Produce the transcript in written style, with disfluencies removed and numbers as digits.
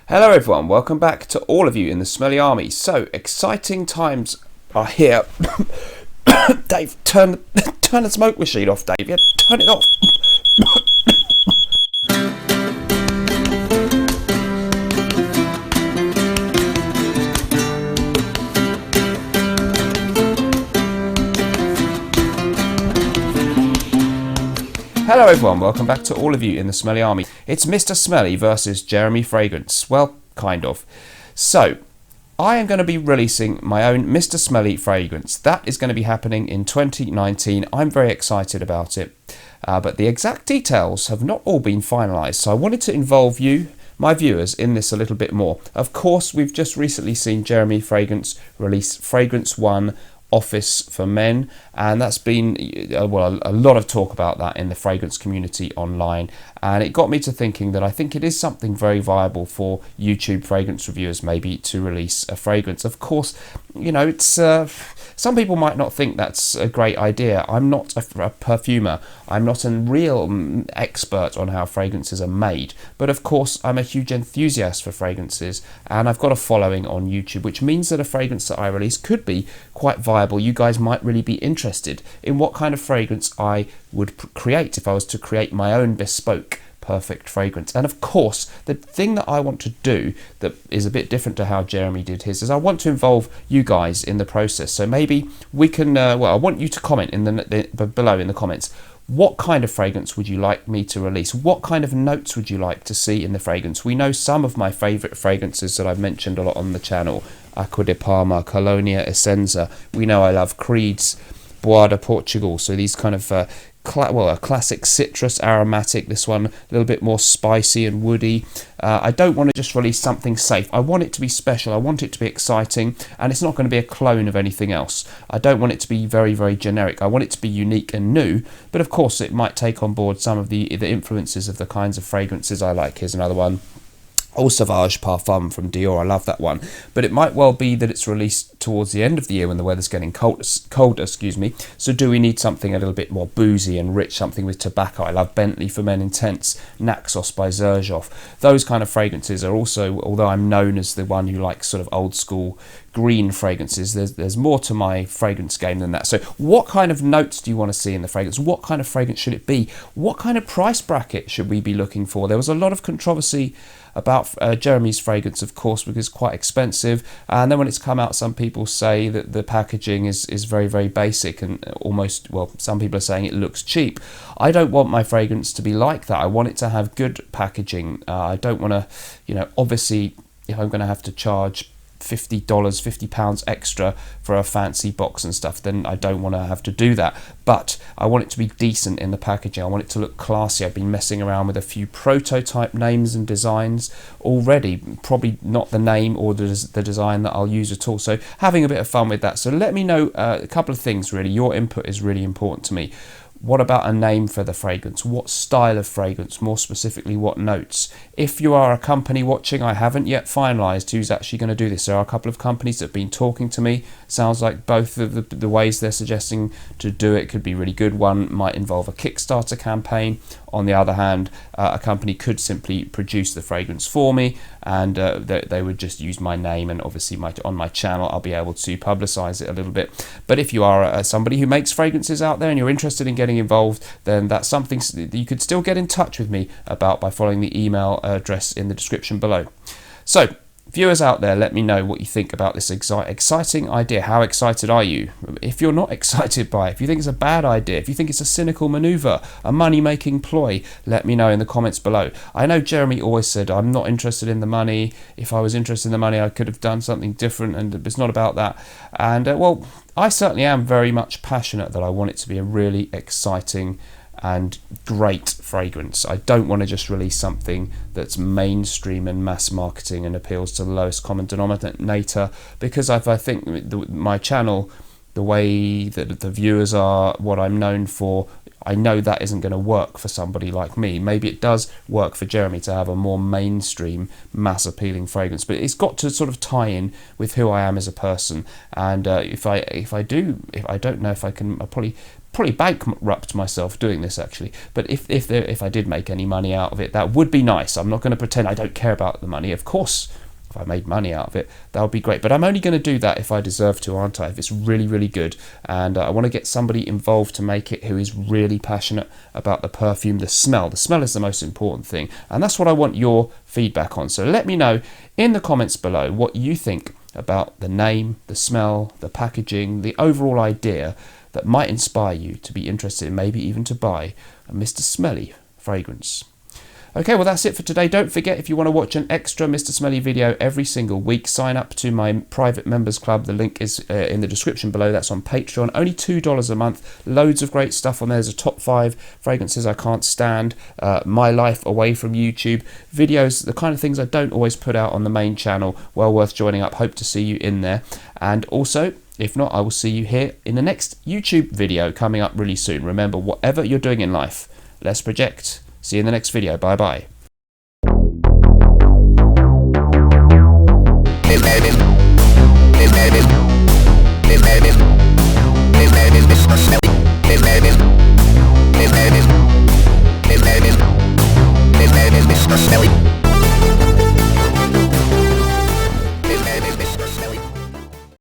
Hello everyone, welcome back to all of you in the Smelly Army. So, exciting times are here. Dave, turn the smoke machine off, Dave. Yeah, turn it off. Hello everyone, welcome back to all of you in the Smelly Army. It's Mr. Smelly versus Jeremy Fragrance. Well, kind of. So, I am going to be releasing my own Mr. Smelly fragrance. That is going to be happening in 2019. I'm very excited about it. But the exact details have not all been finalised. So I wanted to involve you, my viewers, in this a little bit more. Of course, we've just recently seen Jeremy Fragrance release Fragrance 1 Office for Men, and that's been a lot of talk about that in the fragrance community online, and it got me to thinking that I think it is something very viable for YouTube fragrance reviewers maybe to release a fragrance. Of course, you know, it's some people might not think that's a great idea. I'm not a perfumer. I'm not a real expert on how fragrances are made, but of course I'm a huge enthusiast for fragrances, and I've got a following on YouTube, which means that a fragrance that I release could be quite viable. You guys might really be interested in what kind of fragrance I would create if I was to create my own bespoke perfect fragrance. And of course, the thing that I want to do that is a bit different to how Jeremy did his is I want to involve you guys in the process. So maybe we can, I want you to comment in below in the comments. What kind of fragrance would you like me to release? What kind of notes would you like to see in the fragrance? We know some of my favourite fragrances that I've mentioned a lot on the channel. Acqua di Parma, Colonia Essenza. We know I love Creed's Bois de Portugal. So these kind of a classic citrus aromatic. This one a little bit more spicy and woody. I don't want to just release something safe. I want it to be special. I want it to be exciting, and it's not going to be a clone of anything else. I don't want it to be very, very generic. I want it to be unique and new, but of course it might take on board some of the influences of the kinds of fragrances I like. Here's another one. Eau Sauvage Parfum from Dior, I love that one. But it might well be that it's released towards the end of the year when the weather's getting colder, So do we need something a little bit more boozy and rich, something with tobacco? I love Bentley for Men Intense, Naxos by Xerjoff. Those kind of fragrances are also, although I'm known as the one who likes sort of old school green fragrances, there's more to my fragrance game than that. So what kind of notes do you want to see in the fragrance? What kind of fragrance should it be? What kind of price bracket should we be looking for? There was a lot of controversy about Jeremy's fragrance, of course, because it's quite expensive, and then when it's come out, some people say that the packaging is very, very basic and almost, well, some people are saying it looks cheap. I don't want my fragrance to be like that. I want it to have good packaging. I don't want to, obviously, if I'm going to have to charge £50 extra for a fancy box and stuff, then I don't want to have to do that. But I want it to be decent in the packaging. I want it to look classy. I've been messing around with a few prototype names and designs already, probably not the name or the design that I'll use at all, so having a bit of fun with that. So let me know a couple of things, really. Your input is really important to me. What about a name for the fragrance? What style of fragrance? More specifically, what notes? If you are a company watching, I haven't yet finalised who's actually going to do this. There are a couple of companies that have been talking to me. Sounds like both of the ways they're suggesting to do it could be really good. One might involve a Kickstarter campaign. On the other hand, a company could simply produce the fragrance for me, and they would just use my name, and obviously on my channel I'll be able to publicise it a little bit. But if you are somebody who makes fragrances out there and you're interested in getting involved, then that's something that you could still get in touch with me about by following the email address in the description below. So, viewers out there, let me know what you think about this exciting idea. How excited are you? If you're not excited by it, if you think it's a bad idea, if you think it's a cynical manoeuvre, a money-making ploy, let me know in the comments below. I know Jeremy always said, I'm not interested in the money. If I was interested in the money, I could have done something different, and it's not about that. And, well, I certainly am very much passionate that I want it to be a really exciting and great fragrance. I don't want to just release something that's mainstream and mass marketing and appeals to the lowest common denominator, because I think my channel, the way that the viewers are, what I'm known for, I know that isn't going to work for somebody like me. Maybe it does work for Jeremy to have a more mainstream, mass appealing fragrance, but it's got to sort of tie in with who I am as a person. And if I don't know if I can, I'll probably bankrupt myself doing this actually, but if I did make any money out of it, that would be nice. I'm not going to pretend I don't care about the money. Of course, if I made money out of it, that would be great, but I'm only going to do that if I deserve to, aren't I? If it's really, really good, and I want to get somebody involved to make it who is really passionate about the perfume. The smell is the most important thing, and that's what I want your feedback on. So let me know in the comments below what you think about the name, the smell, the packaging, the overall idea that might inspire you to be interested in, maybe even to buy a Mr. Smelly fragrance. Okay, well that's it for today. Don't forget, if you want to watch an extra Mr. Smelly video every single week, sign up to my private members club. The link is in the description below. That's on Patreon. Only $2 a month. Loads of great stuff on there. There's a top 5 fragrances I can't stand, my life away from YouTube, videos, the kind of things I don't always put out on the main channel. Well worth joining up. Hope to see you in there. And also, if not, I will see you here in the next YouTube video coming up really soon. Remember, whatever you're doing in life, let's project. See you in the next video. Bye bye.